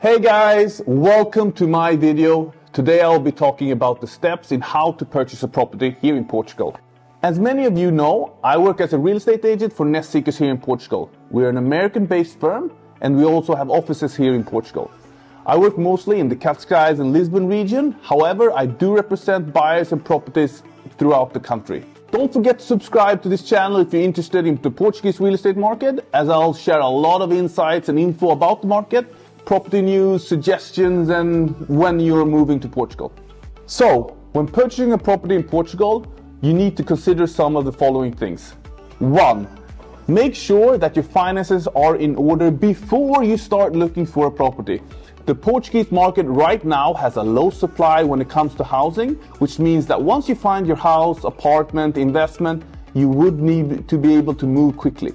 Hey guys, welcome to my video. Today I'll be talking about the steps in how to purchase a property here in Portugal. As many of you know, I work as a real estate agent for Nest Seekers here in Portugal. We're an American-based firm and we also have offices here in Portugal. I work mostly in the Cascais and Lisbon region. However, I do represent buyers and properties throughout the country. Don't forget to subscribe to this channel if you're interested in the Portuguese real estate market, as I'll share a lot of insights and info about the market, property news, suggestions, and when you're moving to Portugal. So, when purchasing a property in Portugal, you need to consider some of the following things. 1. Make sure that your finances are in order before you start looking for a property. The Portuguese market right now has a low supply when it comes to housing, which means that once you find your house, apartment, investment, you would need to be able to move quickly.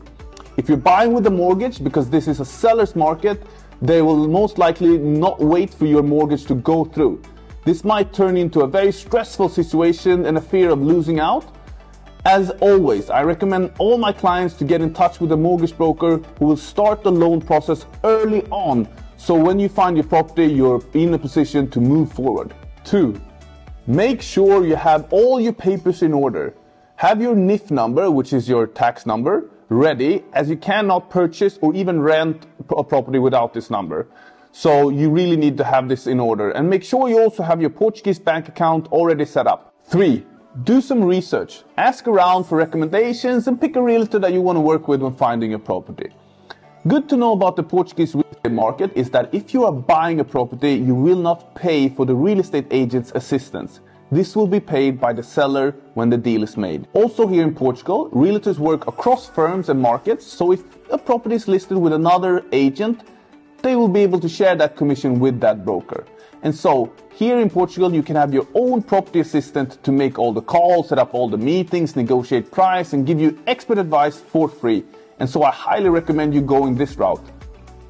If you're buying with a mortgage, because this is a seller's market, they will most likely not wait for your mortgage to go through. This might turn into a very stressful situation and a fear of losing out. As always, I recommend all my clients to get in touch with a mortgage broker who will start the loan process early on, so when you find your property, you're in a position to move forward. 2. Make sure you have all your papers in order. Have your NIF number, which is your tax number, ready, as you cannot purchase or even rent a property without this number. So you really need to have this in order. And make sure you also have your Portuguese bank account already set up. 3. Do some research. Ask around for recommendations and pick a realtor that you want to work with when finding a property. Good to know about the Portuguese real estate market is that if you are buying a property, you will not pay for the real estate agent's assistance. This will be paid by the seller when the deal is made. Also here in Portugal, realtors work across firms and markets, so if a property is listed with another agent, they will be able to share that commission with that broker. And so here in Portugal, you can have your own property assistant to make all the calls, set up all the meetings, negotiate price, and give you expert advice for free. And so I highly recommend you going this route.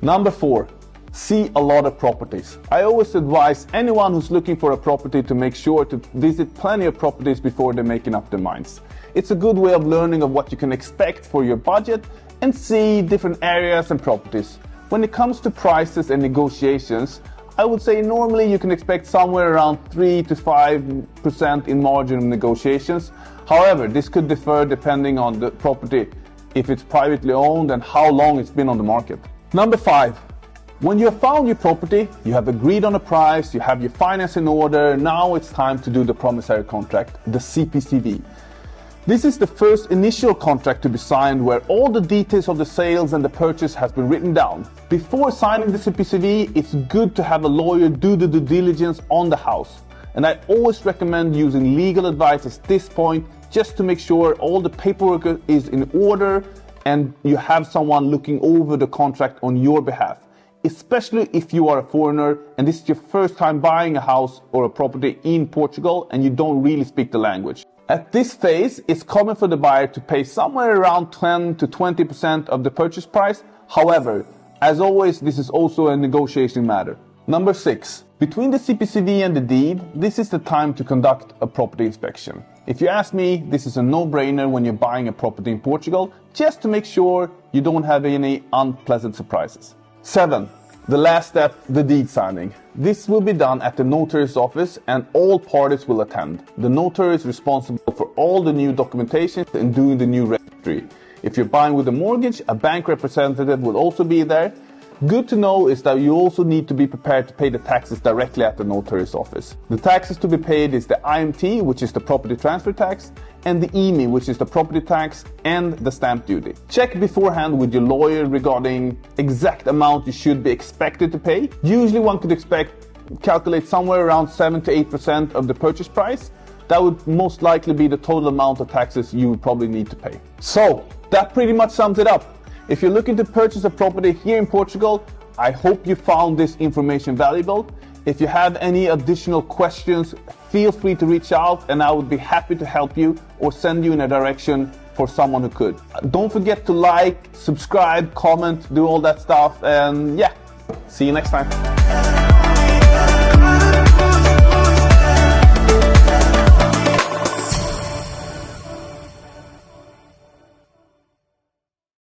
Number 4. See a lot of properties. I always advise anyone who's looking for a property to make sure to visit plenty of properties before they're making up their minds. It's a good way of learning of what you can expect for your budget and see different areas and properties. When it comes to prices and negotiations, I would say normally you can expect somewhere around 3 to 5% in margin of negotiations. However, this could differ depending on the property, if it's privately owned and how long it's been on the market. Number 5. When you have found your property, you have agreed on a price, you have your finance in order, now it's time to do the promissory contract, the CPCV. This is the first initial contract to be signed where all the details of the sales and the purchase has been written down. Before signing the CPCV, it's good to have a lawyer do the due diligence on the house. And I always recommend using legal advice at this point just to make sure all the paperwork is in order and you have someone looking over the contract on your behalf. Especially if you are a foreigner and this is your first time buying a house or a property in Portugal and you don't really speak the language. At this phase, it's common for the buyer to pay somewhere around 10 to 20% of the purchase price. However, as always, this is also a negotiation matter. Number 6. Between the CPCV and the deed, this is the time to conduct a property inspection. If you ask me, this is a no-brainer when you're buying a property in Portugal, just to make sure you don't have any unpleasant surprises. 7. The last step, the deed signing. This will be done at the notary's office and all parties will attend. The notary is responsible for all the new documentation and doing the new registry. If you're buying with a mortgage, a bank representative will also be there. Good to know is that you also need to be prepared to pay the taxes directly at the notary's office. The taxes to be paid is the IMT, which is the property transfer tax, and the IMI, which is the property tax and the stamp duty. Check beforehand with your lawyer regarding exact amount you should be expected to pay. Usually one could calculate somewhere around 7 to 8% of the purchase price. That would most likely be the total amount of taxes you would probably need to pay. So that pretty much sums it up. If you're looking to purchase a property here in Portugal, I hope you found this information valuable. If you have any additional questions, feel free to reach out and I would be happy to help you or send you in a direction for someone who could. Don't forget to like, subscribe, comment, do all that stuff, and yeah, see you next time.